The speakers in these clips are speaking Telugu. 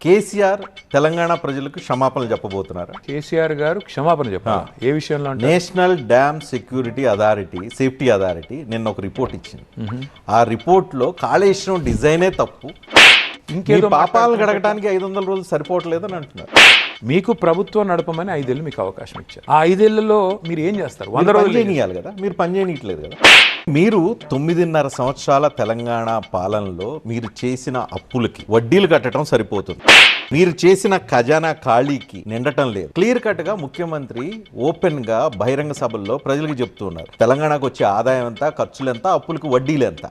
కేసీఆర్ తెలంగాణ ప్రజలకు క్షమాపణలు చెప్పబోతున్నారా? కేసీఆర్ గారు క్షమాపణ చెప్పారు. ఏ విషయంలో అంటే national dam security authority, safety authority నిన్న ఒక రిపోర్ట్ ఇచ్చింది. ఆ రిపోర్ట్ లో కాళేశ్వరం డిజైనే తప్పు, ఇంకేదో పాపాలు గడగడానికి 500 రోజులు సరిపోవట్లేదని అంటున్నారు. మీకు ప్రభుత్వం నడపమని 5 ఏళ్ళు మీకు అవకాశం ఇచ్చారు. ఆ 5 ఏళ్లలో మీరు ఏం చేస్తారు? 100 రోజులు చేయనియాలి కదా, మీరు పని చేయనీయట్లేదు కదా. మీరు 9.5 సంవత్సరాల తెలంగాణ పాలనలో మీరు చేసిన అప్పులకి వడ్డీలు కట్టడం సరిపోతుంది. మీరు చేసిన ఖజానా ఖాళీకి నిండటం లేదు. క్లియర్ కట్ గా ముఖ్యమంత్రి ఓపెన్ గా బహిరంగ సభల్లో ప్రజలకు చెప్తున్నారు, తెలంగాణకు వచ్చే ఆదాయం ఎంత, ఖర్చులు ఎంత, అప్పులకు వడ్డీలు ఎంత.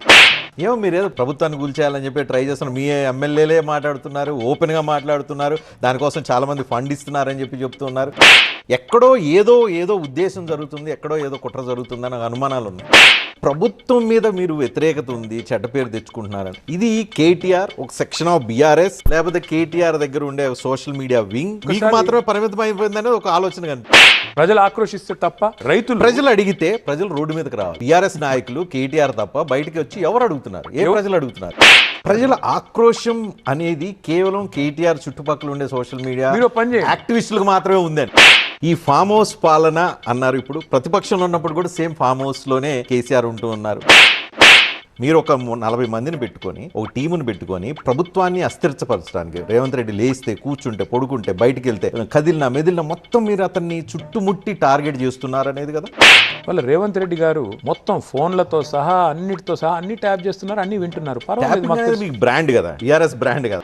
ఏమో మీరేదో ప్రభుత్వాన్ని కూల్చేయాలని చెప్పి ట్రై చేస్తున్నారు. మీ ఎమ్మెల్యేలే మాట్లాడుతున్నారు, ఓపెన్ గా మాట్లాడుతున్నారు, దానికోసం చాలా మంది ఫండ్ ఇస్తున్నారని చెప్పి చెప్తున్నారు. ఎక్కడో ఏదో ఉద్దేశం జరుగుతుంది, ఎక్కడో ఏదో కుట్ర జరుగుతుందని అనుమానాలు ఉన్నాయి. ప్రభుత్వం మీద మీరు వ్యతిరేకత ఉంది, చెడ్డ పేరు తెచ్చుకుంటున్నారని. ఇది కేటీఆర్ ఒక సెక్షన్ ఆఫ్ బీఆర్ఎస్, లేకపోతే కేటీఆర్ దగ్గర ఉండే సోషల్ మీడియా వింగ్ మీకు మాత్రమే పరిమితం అయిపోయిందనే ఒక ఆలోచన కనిపిస్తుంది. ప్రజలు ఆక్రోశిస్తే తప్ప ప్రజలు అడిగితే ప్రజలు రోడ్డు మీదకి రావాలి. బీఆర్ఎస్ నాయకులు కేటీఆర్ తప్ప బయటికి వచ్చి ఎవరు అడుగుతున్నారు? ప్రజలు అడుగుతున్నారు. ప్రజల ఆక్రోశం అనేది కేవలం కేటీఆర్ చుట్టుపక్కల ఉండే సోషల్ మీడియా యాక్టివిస్టులకు మాత్రమే ఉందని. ఈ ఫామ్ హౌస్ పాలన అన్నారు. ఇప్పుడు ప్రతిపక్షంలో ఉన్నప్పుడు కూడా సేమ్ ఫామ్ హౌస్ లోనే కేసీఆర్ ఉంటూ ఉన్నారు. మీరు ఒక 40 మందిని పెట్టుకొని, ఒక టీముని పెట్టుకొని ప్రభుత్వాన్ని అస్థిరపరచడానికి రేవంత్ రెడ్డి లేస్తే, కూర్చుంటే, పడుకుంటే, బయటికి వెళ్తే, కదిలినా మెదిలినా మొత్తం మీరు అతన్ని చుట్టుముట్టి టార్గెట్ చేస్తున్నారు అనేది కదా. వాళ్ళ రేవంత్ రెడ్డి గారు మొత్తం ఫోన్లతో సహా అన్నిటితో సహా అన్ని ట్యాప్ చేస్తున్నారు, అన్ని వింటున్నారు. మీకు బ్రాండ్ కదా, టీఆర్ఎస్ బ్రాండ్ కదా.